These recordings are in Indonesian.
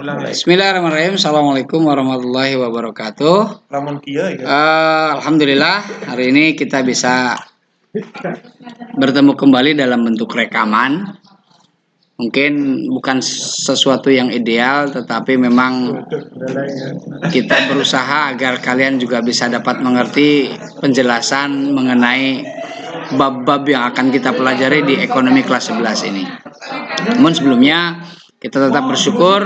Bismillahirrahmanirrahim. Assalamualaikum warahmatullahi wabarakatuh. Alhamdulillah hari ini kita bisa bertemu kembali dalam bentuk rekaman. Mungkin bukan sesuatu yang ideal, tetapi memang kita berusaha agar kalian juga bisa dapat mengerti penjelasan mengenai bab-bab yang akan kita pelajari di ekonomi kelas 11 ini. Namun sebelumnya kita tetap bersyukur,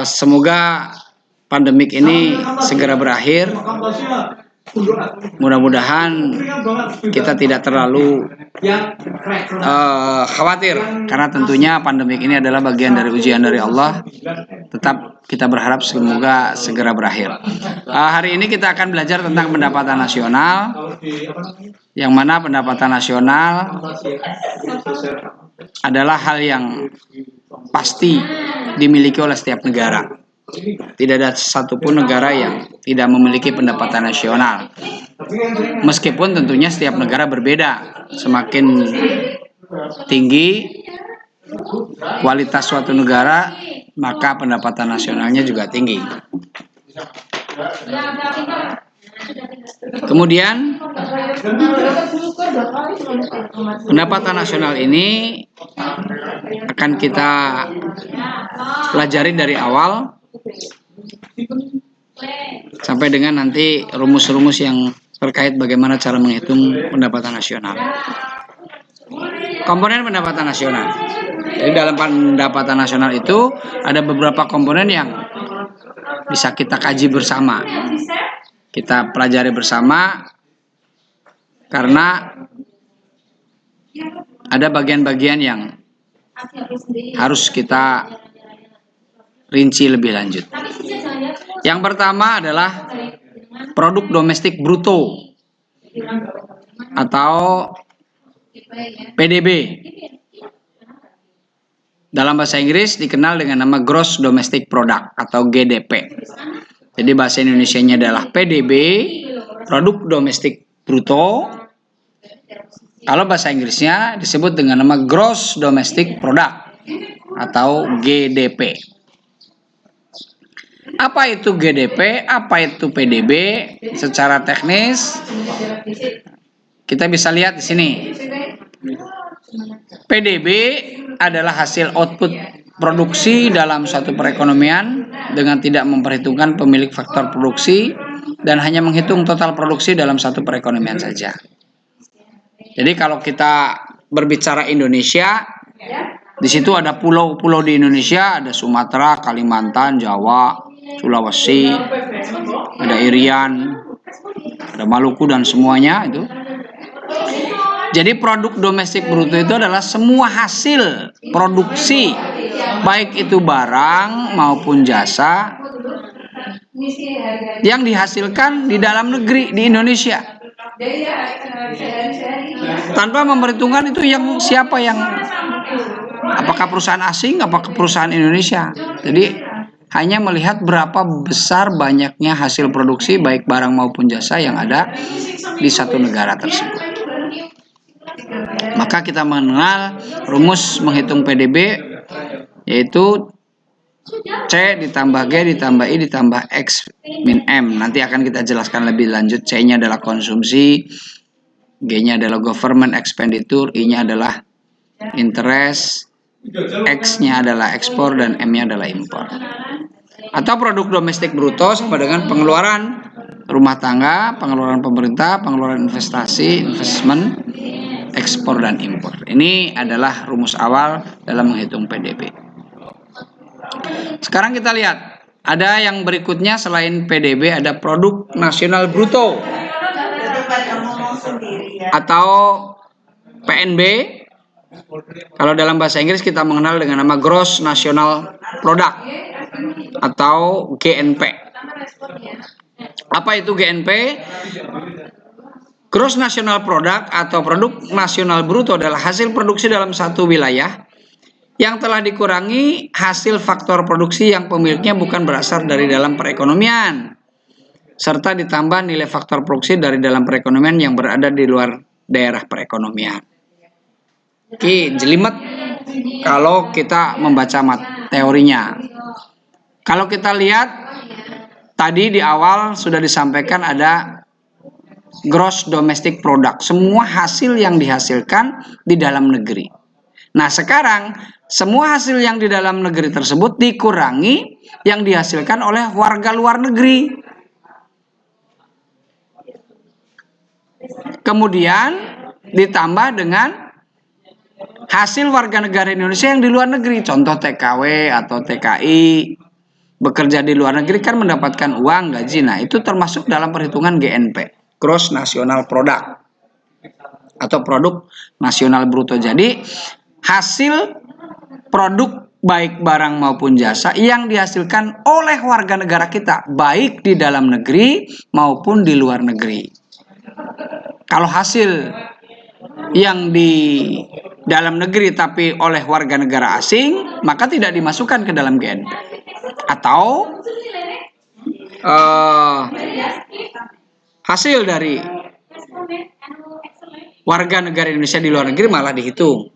semoga pandemik ini segera berakhir. Mudah-mudahan kita tidak terlalu khawatir, karena tentunya pandemik ini adalah bagian dari ujian dari Allah. Tetap kita berharap semoga segera berakhir. Hari ini kita akan belajar tentang pendapatan nasional, yang mana pendapatan nasional adalah hal yang pasti dimiliki oleh setiap negara. Tidak ada satupun negara yang tidak memiliki pendapatan nasional. Meskipun tentunya setiap negara berbeda. Semakin tinggi kualitas suatu negara, maka pendapatan nasionalnya juga tinggi. Kemudian pendapatan nasional ini akan kita pelajari dari awal sampai dengan nanti rumus-rumus yang terkait bagaimana cara menghitung pendapatan nasional. Komponen pendapatan nasional. Jadi dalam pendapatan nasional itu ada beberapa komponen yang bisa kita kaji bersama. Kita pelajari bersama karena ada bagian-bagian yang harus kita rinci lebih lanjut. Yang pertama adalah produk domestik bruto atau PDB. Dalam bahasa Inggris dikenal dengan nama Gross Domestic Product atau GDP. Jadi bahasa Indonesianya adalah PDB, produk domestik bruto. Kalau bahasa Inggrisnya disebut dengan nama Gross Domestic Product atau GDP. Apa itu GDP? Apa itu PDB? Secara teknis kita bisa lihat di sini. PDB adalah hasil output produksi dalam suatu perekonomian dengan tidak memperhitungkan pemilik faktor produksi dan hanya menghitung total produksi dalam satu perekonomian saja. Jadi kalau kita berbicara Indonesia, di situ ada pulau-pulau di Indonesia, ada Sumatera, Kalimantan, Jawa, Sulawesi, ada Irian, ada Maluku dan semuanya itu. Jadi produk domestik bruto itu adalah semua hasil produksi, baik itu barang maupun jasa yang dihasilkan di dalam negeri di Indonesia. Tanpa memperhitungkan itu yang siapa yang, apakah perusahaan asing, apakah perusahaan Indonesia. Jadi hanya melihat berapa besar banyaknya hasil produksi baik barang maupun jasa yang ada di satu negara tersebut. Maka kita mengenal rumus menghitung PDB, yaitu C ditambah G ditambah I ditambah X min M. Nanti akan kita jelaskan lebih lanjut. C-nya adalah konsumsi, G-nya adalah government expenditure, I-nya adalah interest, X-nya adalah ekspor, dan M-nya adalah impor. Atau produk domestik bruto sama dengan pengeluaran rumah tangga, pengeluaran pemerintah, pengeluaran investasi, investment, ekspor dan impor. Ini adalah rumus awal dalam menghitung PDB. Sekarang kita lihat, ada yang berikutnya selain PDB, ada produk nasional bruto atau PNB. Kalau dalam bahasa Inggris kita mengenal dengan nama Gross National Product atau GNP. Apa itu GNP? Gross National Product atau produk nasional bruto adalah hasil produksi dalam satu wilayah yang telah dikurangi hasil faktor produksi yang pemiliknya bukan berasal dari dalam perekonomian, serta ditambah nilai faktor produksi dari dalam perekonomian yang berada di luar daerah perekonomian. Oke, jelimet. kalau kita membaca teorinya. Kalau kita lihat tadi di awal sudah disampaikan ada gross domestic product, semua hasil yang dihasilkan di dalam negeri. Nah, sekarang semua hasil yang di dalam negeri tersebut dikurangi yang dihasilkan oleh warga luar negeri. Kemudian ditambah dengan hasil warga negara Indonesia yang di luar negeri, contoh TKW atau TKI, bekerja di luar negeri kan mendapatkan uang gaji. Nah, itu termasuk dalam perhitungan GNP, Gross National Product atau produk nasional bruto. Jadi hasil produk baik barang maupun jasa yang dihasilkan oleh warga negara kita, baik di dalam negeri maupun di luar negeri. Kalau hasil yang di dalam negeri tapi oleh warga negara asing, maka tidak dimasukkan ke dalam GNP. Atau hasil dari warga negara Indonesia di luar negeri malah dihitung.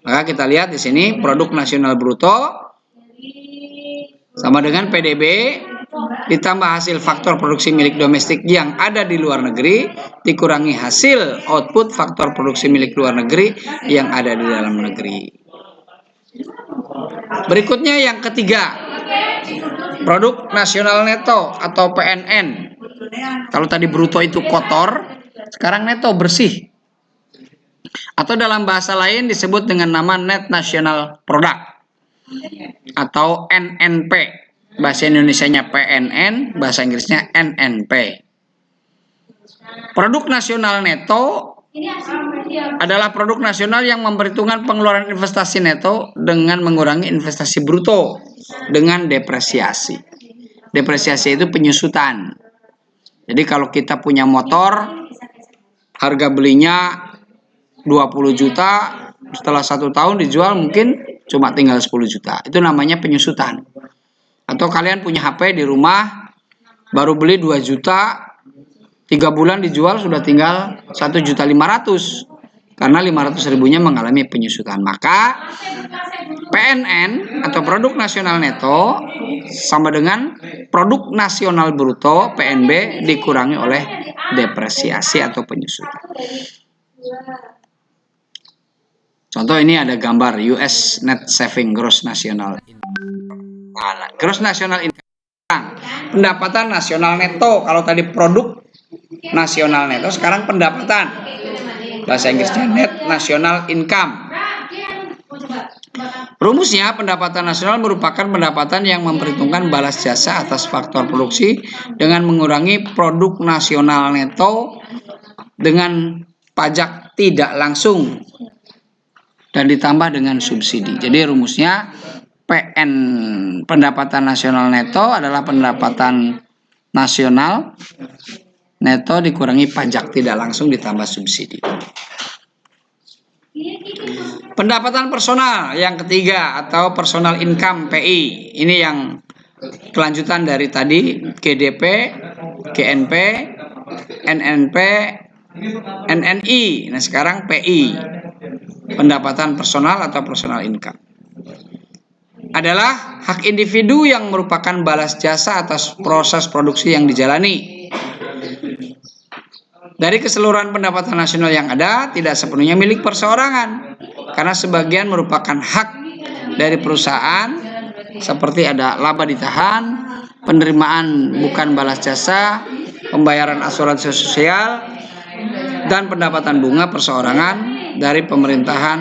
Maka kita lihat di sini produk nasional bruto sama dengan PDB ditambah hasil faktor produksi milik domestik yang ada di luar negeri dikurangi hasil output faktor produksi milik luar negeri yang ada di dalam negeri. Berikutnya yang ketiga, produk nasional neto atau PNN. Kalau tadi bruto itu kotor, sekarang neto bersih. Atau dalam bahasa lain disebut dengan nama Net National Product atau NNP. Bahasa Indonesianya PNN, bahasa Inggrisnya NNP. Produk nasional neto adalah produk nasional yang memperhitungkan pengeluaran investasi neto dengan mengurangi investasi bruto dengan depresiasi. Depresiasi itu penyusutan. Jadi kalau kita punya motor, harga belinya 20 juta, setelah 1 tahun dijual mungkin cuma tinggal 10 juta. Itu namanya penyusutan. Atau kalian punya HP di rumah, baru beli 2 juta, 3 bulan dijual sudah tinggal 1.500.000. Karena 500 ribunya mengalami penyusutan. Maka PNN atau produk nasional neto sama dengan produk nasional bruto PNB dikurangi oleh depresiasi atau penyusutan. Contoh ini ada gambar US Net Saving Gross National Income. Gross National Income, pendapatan nasional neto. Kalau tadi produk nasional neto, sekarang pendapatan. Bahasa Inggrisnya Net National Income. Rumusnya, pendapatan nasional merupakan pendapatan yang memperhitungkan balas jasa atas faktor produksi dengan mengurangi produk nasional neto dengan pajak tidak langsung dan ditambah dengan subsidi. Jadi rumusnya pendapatan nasional neto adalah pendapatan nasional neto dikurangi pajak tidak langsung ditambah subsidi. Pendapatan personal yang ketiga atau personal income PI. Ini yang kelanjutan dari tadi GDP, GNP, NNP, NNI. Nah, sekarang PI. Pendapatan personal atau personal income adalah hak individu yang merupakan balas jasa atas proses produksi yang dijalani. Dari keseluruhan pendapatan nasional yang ada, tidak sepenuhnya milik perseorangan, karena sebagian merupakan hak dari perusahaan, seperti ada laba ditahan, penerimaan bukan balas jasa, pembayaran asuransi sosial, dan pendapatan bunga perseorangan dari pemerintah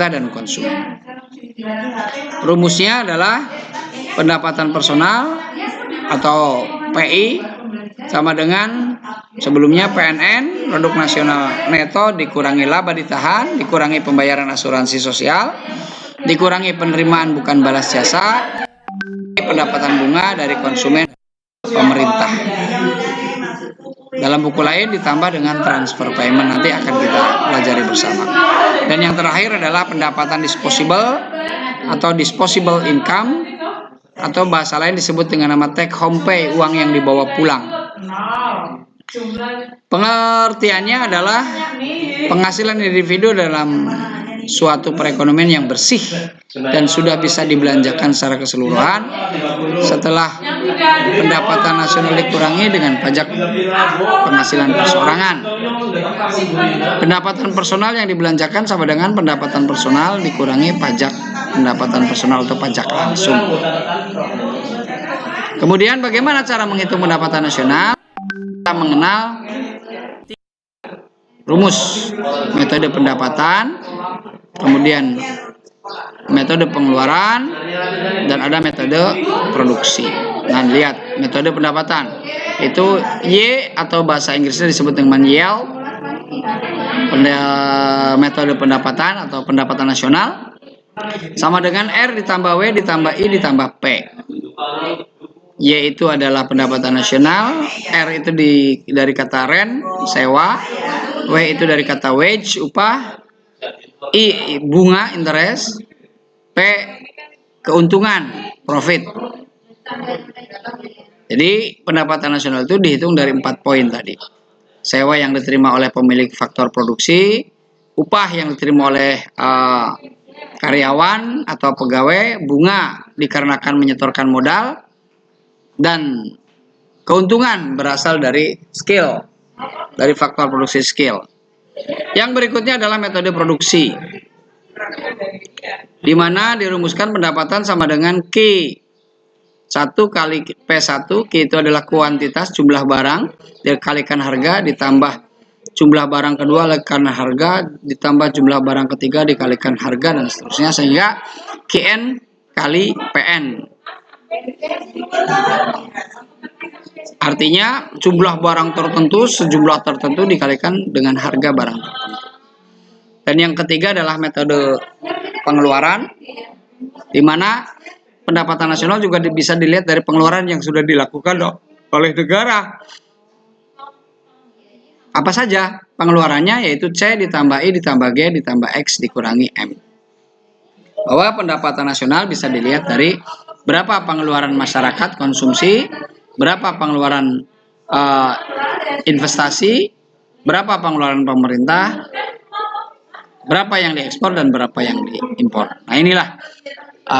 dan konsumen. Rumusnya adalah pendapatan personal atau PI sama dengan sebelumnya PNN, produk nasional neto dikurangi laba ditahan, dikurangi pembayaran asuransi sosial, dikurangi penerimaan bukan balas jasa, pendapatan bunga dari konsumen pemerintah. Dalam buku lain ditambah dengan transfer payment, nanti akan kita pelajari bersama. Dan yang terakhir adalah pendapatan disposable atau disposable income, atau bahasa lain disebut dengan nama take home pay, uang yang dibawa pulang. Pengertiannya adalah penghasilan individu dalam suatu perekonomian yang bersih dan sudah bisa dibelanjakan secara keseluruhan setelah pendapatan nasional dikurangi dengan pajak penghasilan perseorangan. Pendapatan personal yang dibelanjakan sama dengan pendapatan personal dikurangi pajak pendapatan personal atau pajak langsung. Kemudian bagaimana cara menghitung pendapatan nasional? Kita mengenal rumus metode pendapatan, kemudian metode pengeluaran, dan ada metode produksi. Nah, lihat metode pendapatan itu Y atau bahasa Inggrisnya disebut dengan yield, metode pendapatan atau pendapatan nasional, sama dengan R ditambah W ditambah I ditambah P. Y itu adalah pendapatan nasional, R itu dari kata rent, sewa, W itu dari kata wage, upah, I bunga, interest, P keuntungan, profit. Jadi pendapatan nasional itu dihitung dari 4 poin tadi. Sewa yang diterima oleh pemilik faktor produksi, upah yang diterima oleh karyawan atau pegawai, bunga dikarenakan menyetorkan modal, dan keuntungan berasal dari skill, dari faktor produksi skill. Yang berikutnya adalah metode produksi, di mana dirumuskan pendapatan sama dengan Q 1 kali P1. Q itu adalah kuantitas, jumlah barang dikalikan harga, ditambah jumlah barang kedua dikalikan harga, ditambah jumlah barang ketiga dikalikan harga, dan seterusnya, sehingga Qn kali Pn. Artinya jumlah barang tertentu sejumlah tertentu dikalikan dengan harga barang tertentu. Dan yang ketiga adalah metode pengeluaran, di mana pendapatan nasional juga bisa dilihat dari pengeluaran yang sudah dilakukan oleh negara. Apa saja pengeluarannya? Yaitu C ditambah I ditambah G ditambah X dikurangi M. Bahwa pendapatan nasional bisa dilihat dari berapa pengeluaran masyarakat konsumsi, berapa pengeluaran investasi, berapa pengeluaran pemerintah, berapa yang diekspor dan berapa yang diimpor. Nah, inilah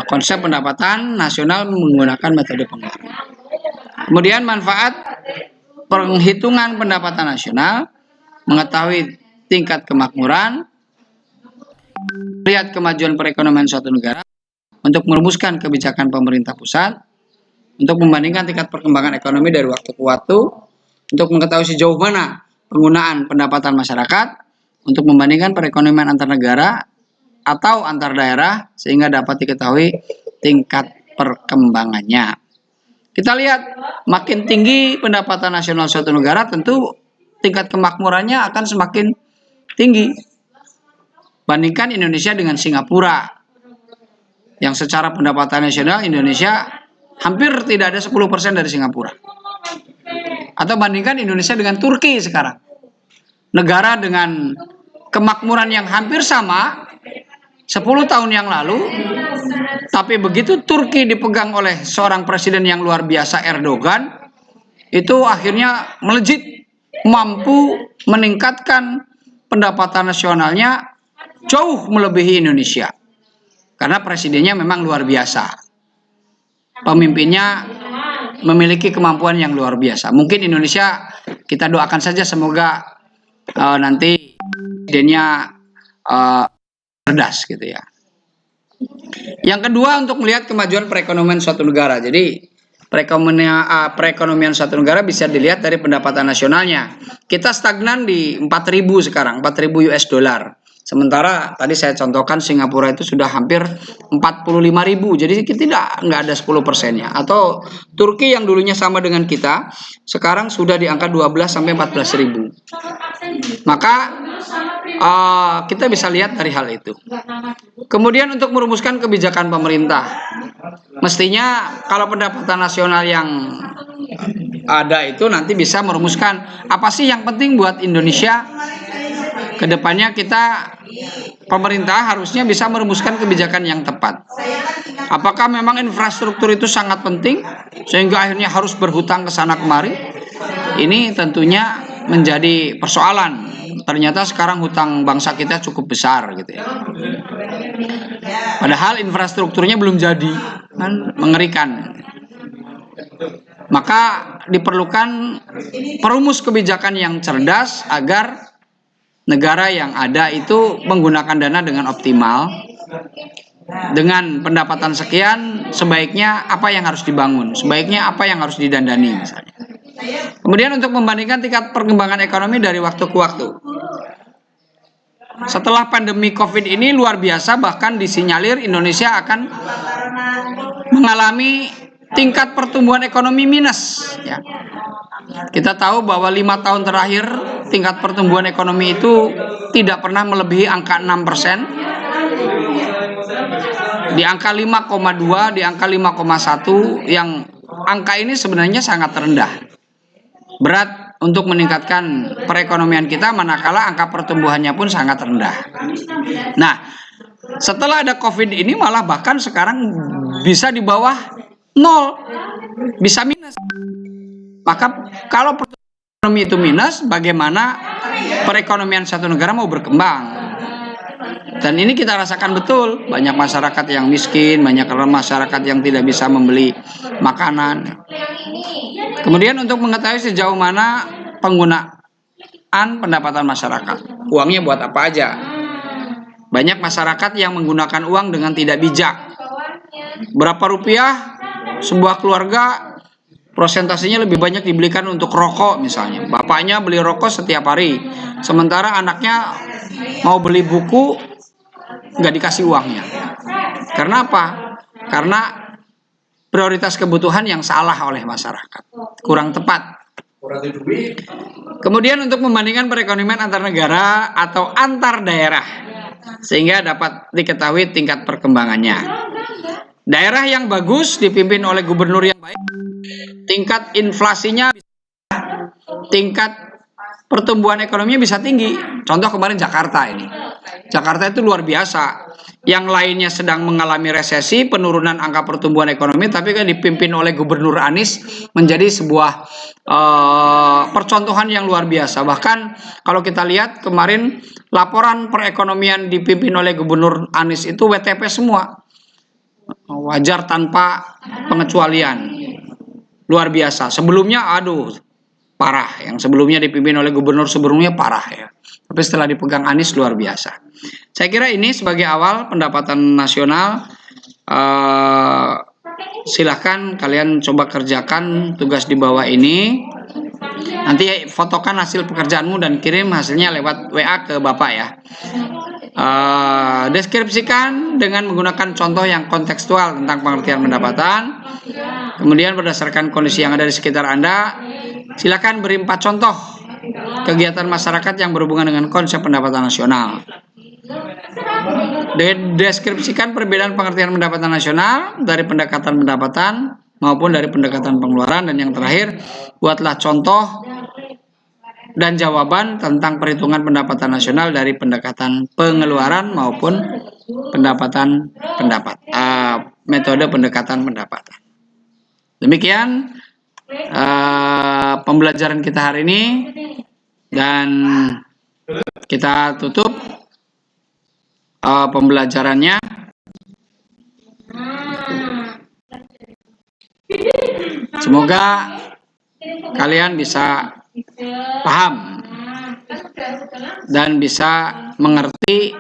konsep pendapatan nasional menggunakan metode pengeluaran. Kemudian manfaat penghitungan pendapatan nasional: mengetahui tingkat kemakmuran, lihat kemajuan perekonomian suatu negara, untuk merumuskan kebijakan pemerintah pusat, untuk membandingkan tingkat perkembangan ekonomi dari waktu ke waktu, untuk mengetahui sejauh mana penggunaan pendapatan masyarakat, untuk membandingkan perekonomian antar negara atau antar daerah sehingga dapat diketahui tingkat perkembangannya. Kita lihat, makin tinggi pendapatan nasional suatu negara, tentu tingkat kemakmurannya akan semakin tinggi. Bandingkan Indonesia dengan Singapura, yang secara pendapatan nasional Indonesia hampir tidak ada 10% dari Singapura. Atau bandingkan Indonesia dengan Turki sekarang, negara dengan kemakmuran yang hampir sama 10 tahun yang lalu, tapi begitu Turki dipegang oleh seorang presiden yang luar biasa, Erdogan, itu akhirnya melejit, mampu meningkatkan pendapatan nasionalnya jauh melebihi Indonesia. Karena presidennya memang luar biasa. Pemimpinnya memiliki kemampuan yang luar biasa. Mungkin Indonesia, kita doakan saja semoga nanti presidennya cerdas gitu ya. Yang kedua, untuk melihat kemajuan perekonomian suatu negara. Jadi perekonomian suatu negara bisa dilihat dari pendapatan nasionalnya. Kita stagnan di 4.000 sekarang, 4.000 US dollar. Sementara tadi saya contohkan Singapura itu sudah hampir 45.000. Jadi kita nggak ada 10%-nya. Atau Turki yang dulunya sama dengan kita, sekarang sudah di angka 12 sampai 14.000. Maka kita bisa lihat dari hal itu. Kemudian untuk merumuskan kebijakan pemerintah, mestinya kalau pendapatan nasional yang ada itu nanti bisa merumuskan apa sih yang penting buat Indonesia. Kedepannya pemerintah harusnya bisa merumuskan kebijakan yang tepat. Apakah memang infrastruktur itu sangat penting sehingga akhirnya harus berhutang ke sana kemari? Ini tentunya menjadi persoalan ternyata sekarang hutang bangsa kita cukup besar gitu ya. Padahal infrastrukturnya belum jadi, kan mengerikan. Maka diperlukan perumus kebijakan yang cerdas agar negara yang ada itu menggunakan dana dengan optimal. Dengan pendapatan sekian, sebaiknya apa yang harus dibangun, sebaiknya apa yang harus didandani misalnya. Kemudian untuk membandingkan tingkat perkembangan ekonomi dari waktu ke waktu. Setelah pandemi COVID ini luar biasa, bahkan disinyalir Indonesia akan mengalami tingkat pertumbuhan ekonomi minus. Ya. Kita tahu bahwa 5 tahun terakhir tingkat pertumbuhan ekonomi itu tidak pernah melebihi angka 6%. Di angka 5,2, di angka 5,1, yang angka ini sebenarnya sangat rendah. Berat untuk meningkatkan perekonomian kita manakala angka pertumbuhannya pun sangat rendah. Nah, setelah ada COVID ini malah bahkan sekarang bisa di bawah 0, bisa minus. Maka kalau ekonomi itu minus, bagaimana perekonomian satu negara mau berkembang? Dan ini kita rasakan betul, banyak masyarakat yang miskin, banyak masyarakat yang tidak bisa membeli makanan. Kemudian untuk mengetahui sejauh mana penggunaan pendapatan masyarakat, uangnya buat apa aja. Banyak masyarakat yang menggunakan uang dengan tidak bijak. Berapa rupiah sebuah keluarga prosentasenya lebih banyak dibelikan untuk rokok misalnya. Bapaknya beli rokok setiap hari, sementara anaknya mau beli buku nggak dikasih uangnya. Karena apa? Karena prioritas kebutuhan yang salah oleh masyarakat, kurang tepat. Kemudian untuk membandingkan perekonomian antar negara atau antar daerah, sehingga dapat diketahui tingkat perkembangannya. Daerah yang bagus dipimpin oleh gubernur yang baik, tingkat inflasinya, tingkat pertumbuhan ekonominya bisa tinggi. Contoh kemarin Jakarta ini. Jakarta itu luar biasa. Yang lainnya sedang mengalami resesi, penurunan angka pertumbuhan ekonomi, tapi kan dipimpin oleh Gubernur Anies menjadi sebuah percontohan yang luar biasa. Bahkan kalau kita lihat kemarin laporan perekonomian dipimpin oleh Gubernur Anies itu WTP semua. Wajar tanpa pengecualian. Luar biasa. Sebelumnya parah. Yang sebelumnya dipimpin oleh gubernur sebelumnya parah ya. Tapi setelah dipegang Anies luar biasa. Saya kira ini sebagai awal pendapatan nasional. Silahkan kalian coba kerjakan tugas di bawah ini. Nanti fotokan hasil pekerjaanmu dan kirim hasilnya lewat WA ke Bapak ya. Deskripsikan dengan menggunakan contoh yang kontekstual tentang pengertian pendapatan. Kemudian berdasarkan kondisi yang ada di sekitar Anda, silakan beri 4 contoh kegiatan masyarakat yang berhubungan dengan konsep pendapatan nasional. Deskripsikan perbedaan pengertian pendapatan nasional dari pendekatan pendapatan maupun dari pendekatan pengeluaran. Dan yang terakhir, buatlah contoh dan jawaban tentang perhitungan pendapatan nasional dari pendekatan pengeluaran maupun metode pendekatan pendapatan. Demikian pembelajaran kita hari ini, dan kita tutup pembelajarannya. Semoga kalian bisa paham dan bisa mengerti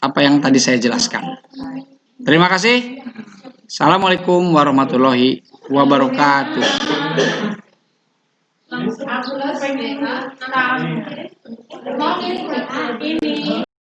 apa yang tadi saya jelaskan. Terima kasih. Assalamualaikum warahmatullahi wabarakatuh.